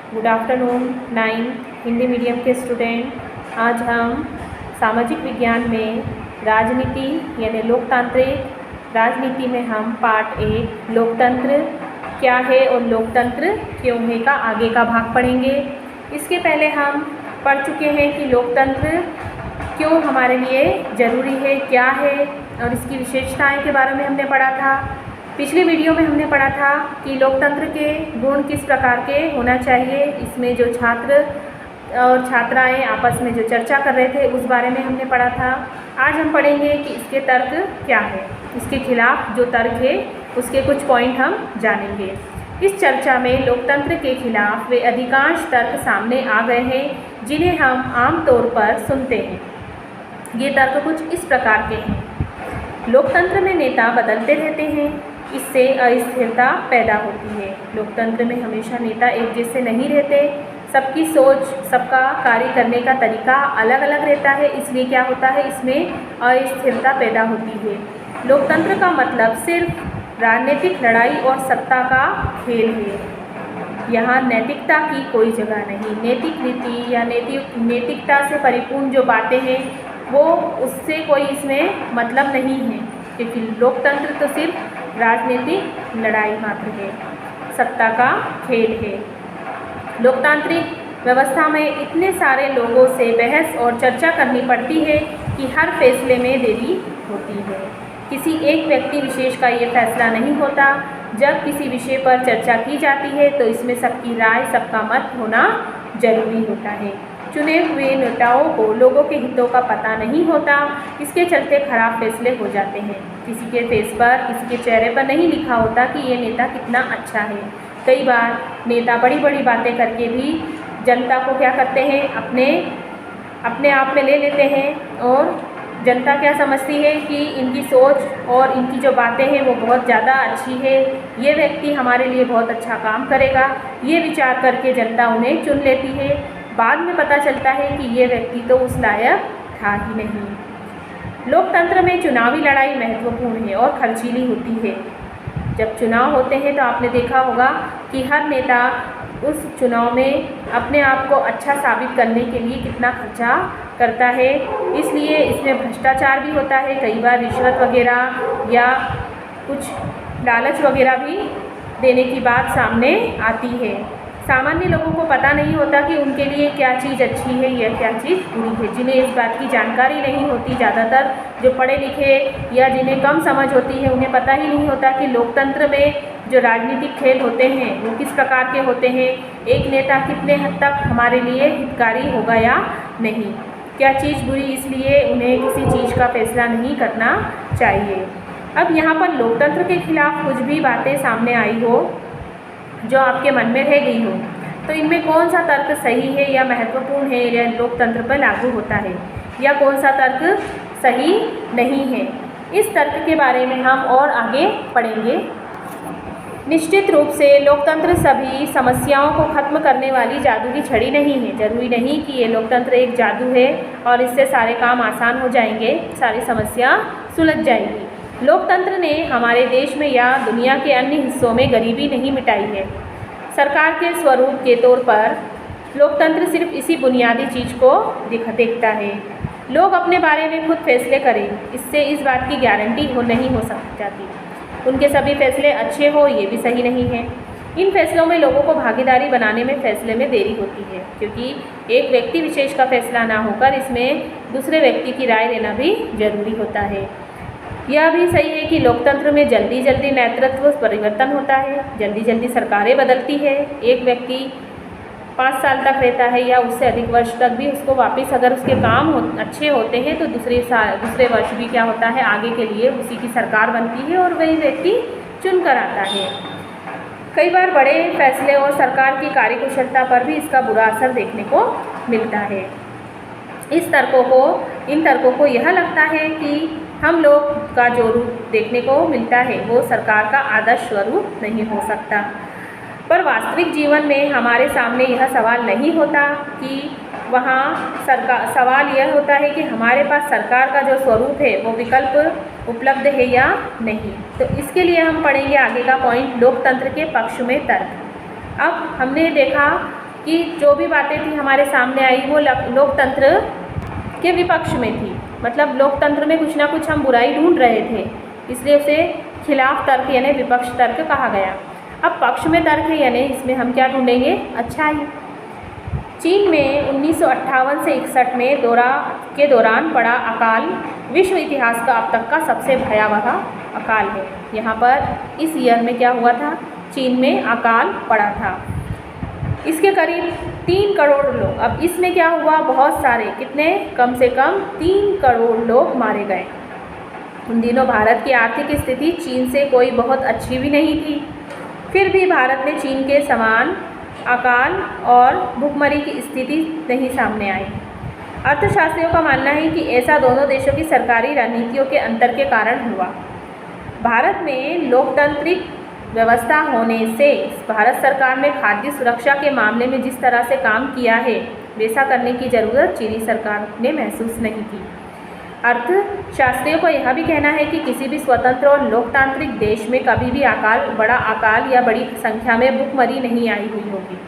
Good afternoon 9th Hindi medium के student. आज हम सामाजिक विज्ञान में राजनीति यानी लोकतांत्रिक राजनीति में हम पार्ट 1 लोकतंत्र क्या है और लोकतंत्र क्यों है का आगे का भाग पढ़ेंगे। इसके पहले हम पढ़ चुके हैं कि लोकतंत्र क्यों हमारे लिए ज़रूरी है, क्या है और इसकी विशेषताएं के बारे में हमने पढ़ा था। पिछले वीडियो में हमने पढ़ा था कि लोकतंत्र के गुण किस प्रकार के होना चाहिए। इसमें जो छात्र और छात्राएं आपस में जो चर्चा कर रहे थे उस बारे में हमने पढ़ा था। आज हम पढ़ेंगे कि इसके तर्क क्या है, इसके खिलाफ जो तर्क है उसके कुछ पॉइंट हम जानेंगे। इस चर्चा में लोकतंत्र के खिलाफ वे अधिकांश तर्क सामने आ गए हैं जिन्हें हम आम तौर पर सुनते हैं। ये तर्क कुछ इस प्रकार के हैं। लोकतंत्र में नेता बदलते रहते हैं, इससे अस्थिरता पैदा होती है। लोकतंत्र में हमेशा नेता एक जैसे नहीं रहते, सबकी सोच, सबका कार्य करने का तरीका अलग अलग रहता है, इसलिए क्या होता है, इसमें अस्थिरता पैदा होती है। लोकतंत्र का मतलब सिर्फ राजनीतिक लड़ाई और सत्ता का खेल है। यहाँ नैतिकता की कोई जगह नहीं। नैतिक नीति या नैतिकता से परिपूर्ण जो बातें हैं वो उससे कोई इसमें मतलब नहीं है, क्योंकि लोकतंत्र तो सिर्फ राजनीतिक लड़ाई मात्र है, सत्ता का खेल है। लोकतांत्रिक व्यवस्था में इतने सारे लोगों से बहस और चर्चा करनी पड़ती है कि हर फैसले में देरी होती है। किसी एक व्यक्ति विशेष का ये फैसला नहीं होता। जब किसी विषय पर चर्चा की जाती है तो इसमें सबकी राय, सबका मत होना जरूरी होता है। चुने हुए नेताओं को लोगों के हितों का पता नहीं होता, इसके चलते खराब फैसले हो जाते हैं। किसी के फेस पर, किसी के चेहरे पर नहीं लिखा होता कि ये नेता कितना अच्छा है। कई बार नेता बड़ी बड़ी बातें करके भी जनता को क्या करते हैं, अपने आप में ले लेते हैं और जनता क्या समझती है कि इनकी सोच और इनकी जो बातें हैं वो बहुत ज़्यादा अच्छी है, ये व्यक्ति हमारे लिए बहुत अच्छा काम करेगा, ये विचार करके जनता उन्हें चुन लेती है। बाद में पता चलता है कि ये व्यक्ति तो उस लायक था ही नहीं। लोकतंत्र में चुनावी लड़ाई महत्वपूर्ण है और खर्चीली होती है। जब चुनाव होते हैं तो आपने देखा होगा कि हर नेता उस चुनाव में अपने आप को अच्छा साबित करने के लिए कितना खर्चा करता है, इसलिए इसमें भ्रष्टाचार भी होता है। कई बार रिश्वत वगैरह या कुछ लालच वगैरह भी देने की बात सामने आती है। सामान्य लोगों को पता नहीं होता कि उनके लिए क्या चीज़ अच्छी है या क्या चीज़ बुरी है। जिन्हें इस बात की जानकारी नहीं होती, ज़्यादातर जो पढ़े लिखे या जिन्हें कम समझ होती है उन्हें पता ही नहीं होता कि लोकतंत्र में जो राजनीतिक खेल होते हैं वो किस प्रकार के होते हैं। एक नेता कितने हद तक हमारे लिए हितकारी होगा या नहीं, क्या चीज़ बुरी, इसलिए उन्हें किसी चीज़ का फैसला नहीं करना चाहिए। अब यहाँ पर लोकतंत्र के खिलाफ कुछ भी बातें सामने आई हो जो आपके मन में रह गई हो, तो इनमें कौन सा तर्क सही है या महत्वपूर्ण है या लोकतंत्र पर लागू होता है, या कौन सा तर्क सही नहीं है, इस तर्क के बारे में हम और आगे पढ़ेंगे। निश्चित रूप से लोकतंत्र सभी समस्याओं को खत्म करने वाली जादू की छड़ी नहीं है। जरूरी नहीं कि ये लोकतंत्र एक जादू है और इससे सारे काम आसान हो जाएंगे, सारी समस्या सुलझ जाएगी। लोकतंत्र ने हमारे देश में या दुनिया के अन्य हिस्सों में गरीबी नहीं मिटाई है। सरकार के स्वरूप के तौर पर लोकतंत्र सिर्फ इसी बुनियादी चीज़ को देखता है, लोग अपने बारे में खुद फैसले करें। इससे इस बात की गारंटी नहीं हो जाती उनके सभी फैसले अच्छे हो, ये भी सही नहीं है। इन फैसलों में लोगों को भागीदारी बनाने में फैसले में देरी होती है, क्योंकि एक व्यक्ति विशेष का फैसला ना होकर इसमें दूसरे व्यक्ति की राय लेना भी जरूरी होता है। यह भी सही है कि लोकतंत्र में जल्दी जल्दी नेतृत्व परिवर्तन होता है, जल्दी जल्दी सरकारें बदलती है। एक व्यक्ति 5 साल तक रहता है या उससे अधिक वर्ष तक भी, उसको वापस अगर उसके काम अच्छे होते हैं तो दूसरे वर्ष भी क्या होता है, आगे के लिए उसी की सरकार बनती है और वही व्यक्ति चुन कर आता है। कई बार बड़े फैसले और सरकार की कार्यकुशलता पर भी इसका बुरा असर देखने को मिलता है। इन तर्कों को यह लगता है कि हम लोग का जो रूप देखने को मिलता है वो सरकार का आदर्श स्वरूप नहीं हो सकता। पर वास्तविक जीवन में हमारे सामने यह सवाल नहीं होता कि सवाल यह होता है कि हमारे पास सरकार का जो स्वरूप है वो विकल्प उपलब्ध है या नहीं। तो इसके लिए हम पढ़ेंगे आगे का पॉइंट, लोकतंत्र के पक्ष में तर्क। अब हमने देखा कि जो भी बातें थी हमारे सामने आई वो लोकतंत्र के विपक्ष में थी। मतलब लोकतंत्र में कुछ ना कुछ हम बुराई ढूंढ रहे थे, इसलिए उसे खिलाफ तर्क यानी विपक्ष तर्क कहा गया। अब पक्ष में तर्क है यानी इसमें हम क्या ढूंढेंगे? अच्छाई। चीन में 1958 से 61 में के दौरान पड़ा अकाल विश्व इतिहास का अब तक का सबसे भयावह अकाल है। यहाँ पर इस ईयर में क्या हुआ था? चीन में अकाल पड़ा था। इसके करीब 3 करोड़ लोग, अब इसमें क्या हुआ? बहुत सारे, कितने? कम से कम 3 करोड़ लोग मारे गए। उन दिनों भारत की आर्थिक स्थिति चीन से कोई बहुत अच्छी भी नहीं थी, फिर भी भारत में चीन के समान अकाल और भुखमरी की स्थिति नहीं सामने आई। अर्थशास्त्रियों का मानना है कि ऐसा दोनों देशों की सरकारी रणनीतियों के अंतर के कारण हुआ। भारत में लोकतांत्रिक व्यवस्था होने से भारत सरकार ने खाद्य सुरक्षा के मामले में जिस तरह से काम किया है वैसा करने की ज़रूरत चीनी सरकार ने महसूस नहीं की। अर्थशास्त्रियों का यह भी कहना है कि किसी भी स्वतंत्र और लोकतांत्रिक देश में कभी भी बड़ा अकाल या बड़ी संख्या में भुखमरी नहीं आई हुई होगी।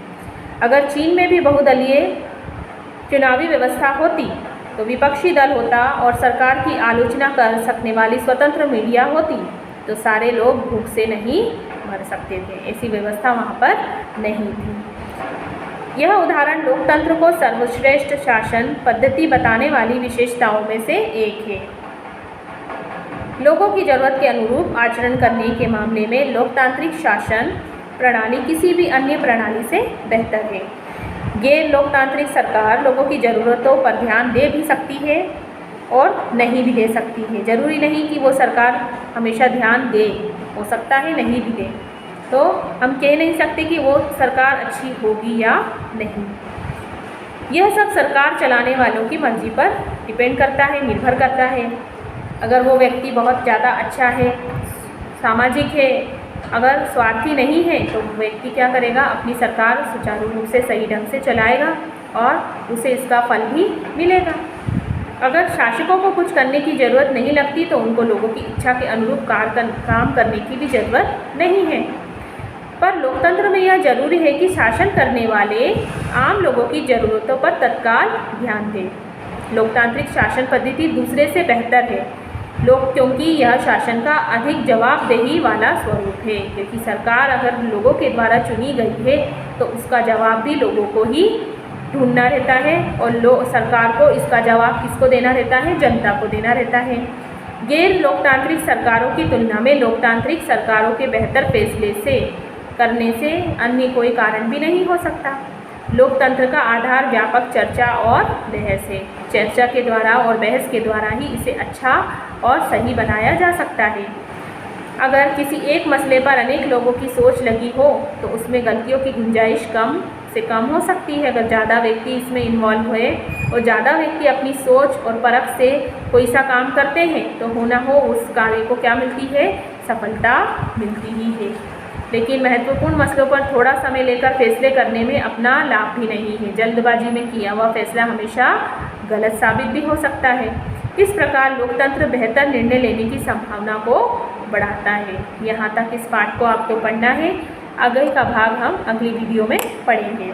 अगर चीन में भी बहुदलीय चुनावी व्यवस्था होती तो विपक्षी दल होता और सरकार की आलोचना कर सकने वाली स्वतंत्र मीडिया होती तो सारे लोग भूख से नहीं मर सकते थे। ऐसी व्यवस्था वहाँ पर नहीं थी। यह उदाहरण लोकतंत्र को सर्वश्रेष्ठ शासन पद्धति बताने वाली विशेषताओं में से एक है। लोगों की ज़रूरत के अनुरूप आचरण करने के मामले में लोकतांत्रिक शासन प्रणाली किसी भी अन्य प्रणाली से बेहतर है। गैर लोकतांत्रिक सरकार लोगों की ज़रूरतों पर ध्यान दे भी सकती है और नहीं भी दे सकती है। ज़रूरी नहीं कि वो सरकार हमेशा ध्यान दे, हो सकता है नहीं भी दे, तो हम कह नहीं सकते कि वो सरकार अच्छी होगी या नहीं। यह सब सरकार चलाने वालों की मर्जी पर डिपेंड करता है, निर्भर करता है। अगर वो व्यक्ति बहुत ज़्यादा अच्छा है, सामाजिक है, अगर स्वार्थी नहीं है तो व्यक्ति क्या करेगा? अपनी सरकार सुचारू रूप से सही ढंग से चलाएगा और उसे इसका फल भी मिलेगा। अगर शासकों को कुछ करने की ज़रूरत नहीं लगती तो उनको लोगों की इच्छा के अनुरूप काम करने की भी ज़रूरत नहीं है। पर लोकतंत्र में यह जरूरी है कि शासन करने वाले आम लोगों की ज़रूरतों पर तत्काल ध्यान दें। लोकतांत्रिक शासन पद्धति दूसरे से बेहतर है क्योंकि यह शासन का अधिक जवाबदेही वाला स्वरूप है। क्योंकि सरकार अगर लोगों के द्वारा चुनी गई है तो उसका जवाब भी लोगों को ही ढूंढना रहता है और सरकार को इसका जवाब किसको देना रहता है? जनता को देना रहता है। गैर लोकतांत्रिक सरकारों की तुलना में लोकतांत्रिक सरकारों के बेहतर फैसले करने से अन्य कोई कारण भी नहीं हो सकता। लोकतंत्र का आधार व्यापक चर्चा और बहस है। चर्चा के द्वारा और बहस के द्वारा ही इसे अच्छा और सही बनाया जा सकता है। अगर किसी एक मसले पर अनेक लोगों की सोच लगी हो तो उसमें गलतियों की गुंजाइश कम से कम हो सकती है। अगर ज़्यादा व्यक्ति इसमें इन्वॉल्व हुए और ज़्यादा व्यक्ति अपनी सोच और परख से कोई सा काम करते हैं तो हो ना हो उस कार्य को क्या मिलती है? सफलता मिलती ही है। लेकिन महत्वपूर्ण मसलों पर थोड़ा समय लेकर फैसले करने में अपना लाभ भी नहीं है। जल्दबाजी में किया हुआ फैसला हमेशा गलत साबित भी हो सकता है। इस प्रकार लोकतंत्र बेहतर निर्णय लेने की संभावना को बढ़ाता है। यहाँ तक इस पाठ को आपको पढ़ना है। आगे का भाग हम अगली वीडियो में पढ़ेंगे।